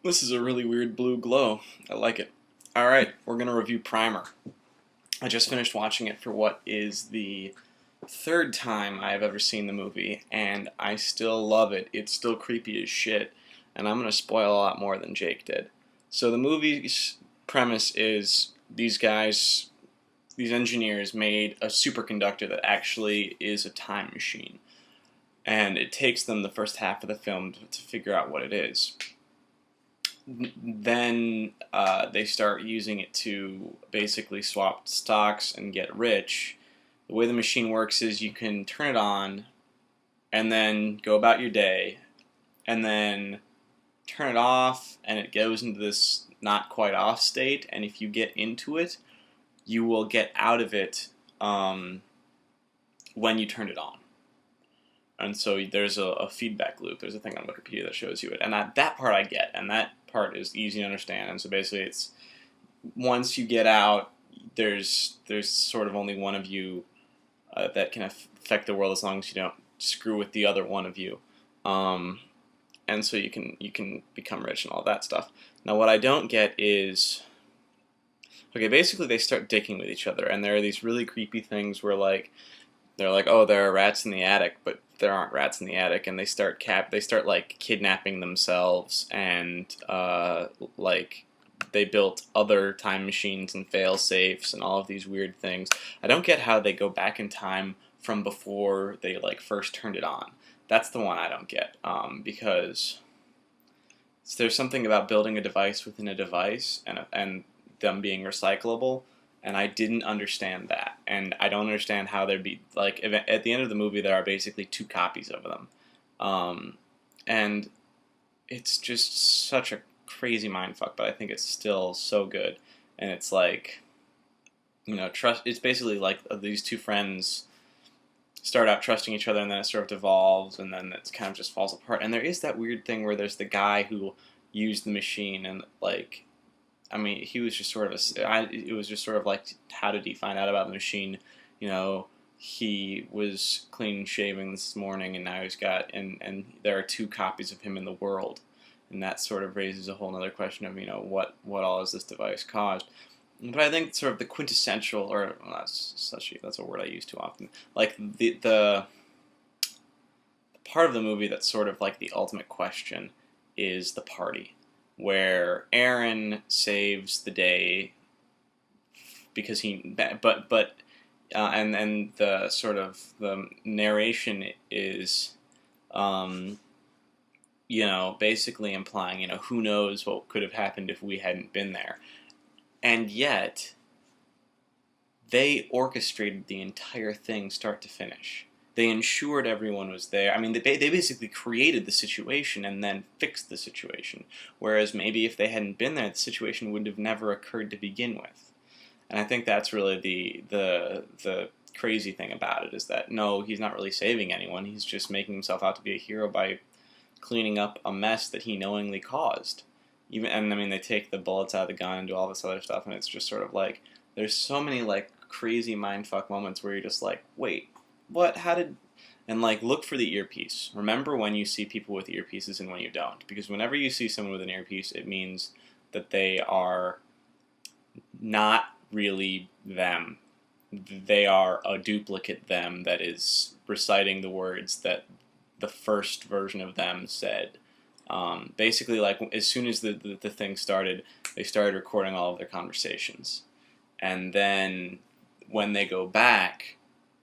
This is a really weird blue glow. I like it. Alright, we're going to review Primer. I just finished watching it for what is the third time I have ever seen the movie, and I still love it. It's still creepy as shit, and I'm going to spoil a lot more than Jake did. So the movie's premise is these guys, these engineers, made a superconductor that actually is a time machine. And it takes them the first half of the film to figure out what it is. Then they start using it to basically swap stocks and get rich. The way the machine works is you can turn it on and then go about your day and then turn it off and it goes into this not quite off state, and if you get into it you will get out of it when you turn it on. And so there's a feedback loop. There's a thing on Wikipedia that shows you it. And that part I get, and that part is easy to understand. And so basically it's, once you get out, there's sort of only one of you that can affect the world as long as you don't screw with the other one of you. And so you can become rich and all that stuff. Now what I don't get is, okay, basically they start dicking with each other, and there are these really creepy things where they're like, oh, there are rats in the attic, but there aren't rats in the attic, and they start like kidnapping themselves, and like they built other time machines and fail safes and all of these weird things. I don't get how they go back in time from before they like first turned it on. That's the one I don't get, because there's something about building a device within a device and them being recyclable. And I didn't understand that, and I don't understand how there'd be, like, at the end of the movie there are basically 2 copies of them, and it's just such a crazy mindfuck, but I think it's still so good. And it's like, trust. It's basically like these 2 friends start out trusting each other, and then it sort of devolves, and then it kind of just falls apart. And there is that weird thing where there's the guy who used the machine, and like, I mean, he was just sort of it was just sort of like, how did he find out about the machine? He was clean shaving this morning, and now he's got, and there are 2 copies of him in the world, and that sort of raises a whole other question of, what all has this device caused? But I think sort of the quintessential, or well, that's a word I use too often, like the part of the movie that's sort of like the ultimate question is the party, where Aaron saves the day because and the sort of the narration is, basically implying, who knows what could have happened if we hadn't been there, and yet they orchestrated the entire thing start to finish. They ensured everyone was there. I mean, they basically created the situation and then fixed the situation. Whereas maybe if they hadn't been there, the situation would have never occurred to begin with. And I think that's really the crazy thing about it, is that no, he's not really saving anyone. He's just making himself out to be a hero by cleaning up a mess that he knowingly caused. And I mean, they take the bullets out of the gun and do all this other stuff, and it's just sort of like, there's so many like crazy mindfuck moments where you're just like, wait, what? How did? And like, look for the earpiece. Remember when you see people with earpieces and when you don't, because whenever you see someone with an earpiece, it means that they are not really them. They are a duplicate them that is reciting the words that the first version of them said. Basically, like, as soon as the thing started, they started recording all of their conversations, and then when they go back,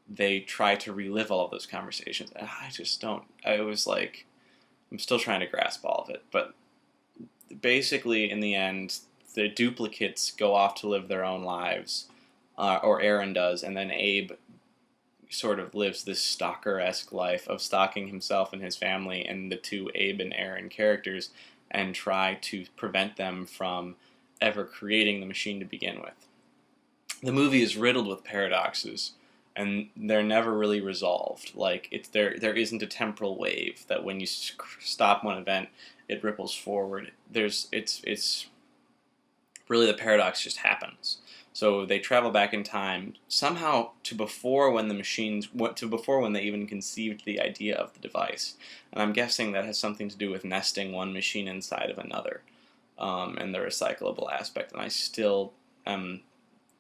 they try to relive all of those conversations. And I just don't. I was like, I'm still trying to grasp all of it. But basically, in the end, the duplicates go off to live their own lives, or Aaron does, and then Abe sort of lives this stalker-esque life of stalking himself and his family and the 2 Abe and Aaron characters, and try to prevent them from ever creating the machine to begin with. The movie is riddled with paradoxes, and they're never really resolved. Like, there isn't a temporal wave that when you stop one event, it ripples forward. It's really, the paradox just happens. So they travel back in time somehow to before when they even conceived the idea of the device. And I'm guessing that has something to do with nesting one machine inside of another. and the recyclable aspect, and I still am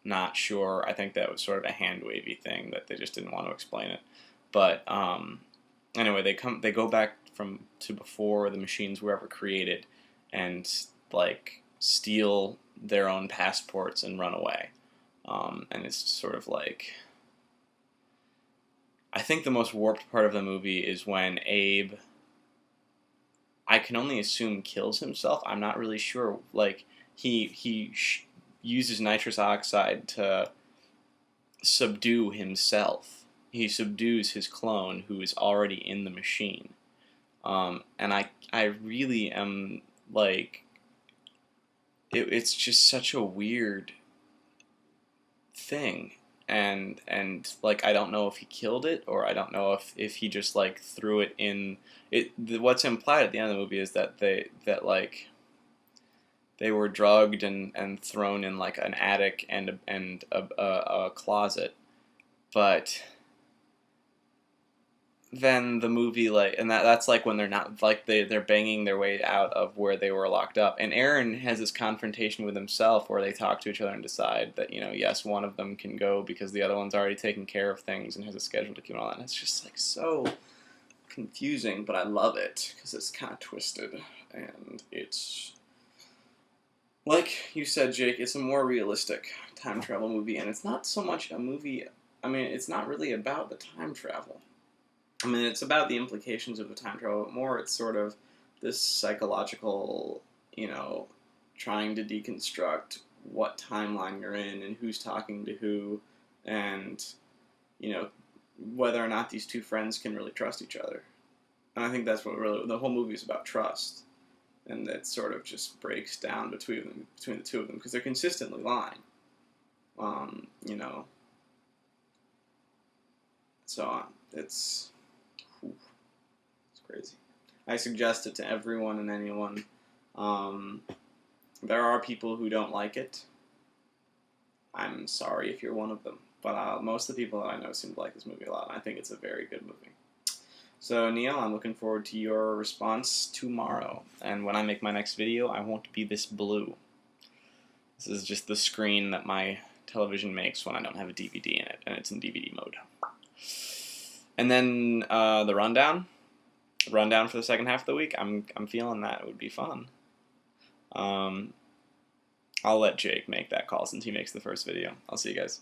not sure. I think that was sort of a hand-wavy thing that they just didn't want to explain it. But anyway, they go back to before the machines were ever created, and like steal their own passports and run away. And it's sort of like, I think the most warped part of the movie is when Abe, I can only assume, kills himself. I'm not really sure. Like, he uses nitrous oxide to subdue himself. He subdues his clone, who is already in the machine. And I really am, like, it's just such a weird thing. And like, I don't know if he killed it, or I don't know if he just like threw it in it. What's implied at the end of the movie is that like they were drugged and thrown in like an attic and a closet. But then the movie, like, and that's like when they're not, like, they're banging their way out of where they were locked up, and Aaron has this confrontation with himself where they talk to each other and decide that, you know, yes, one of them can go because the other one's already taking care of things and has a schedule to keep, and all that. And it's just like so confusing, but I love it because it's kind of twisted, and it's like you said, Jake, it's a more realistic time travel movie, and it's not so much a movie. I mean, it's not really about the time travel. I mean, it's about the implications of the time travel, but more it's sort of this psychological, you know, trying to deconstruct what timeline you're in and who's talking to who, and, you know, whether or not these two friends can really trust each other. And I think that's what really, the whole movie is about, trust. And that sort of just breaks down between the two of them, because they're consistently lying. You know, so on. It's crazy. I suggest it to everyone and anyone. There are people who don't like it. I'm sorry if you're one of them. But most of the people that I know seem to like this movie a lot, and I think it's a very good movie. So, Neil, I'm looking forward to your response tomorrow. And when I make my next video, I won't be this blue. This is just the screen that my television makes when I don't have a DVD in it, and it's in DVD mode. And then the rundown for the second half of the week. I'm feeling that it would be fun. I'll let Jake make that call since he makes the first video. I'll see you guys.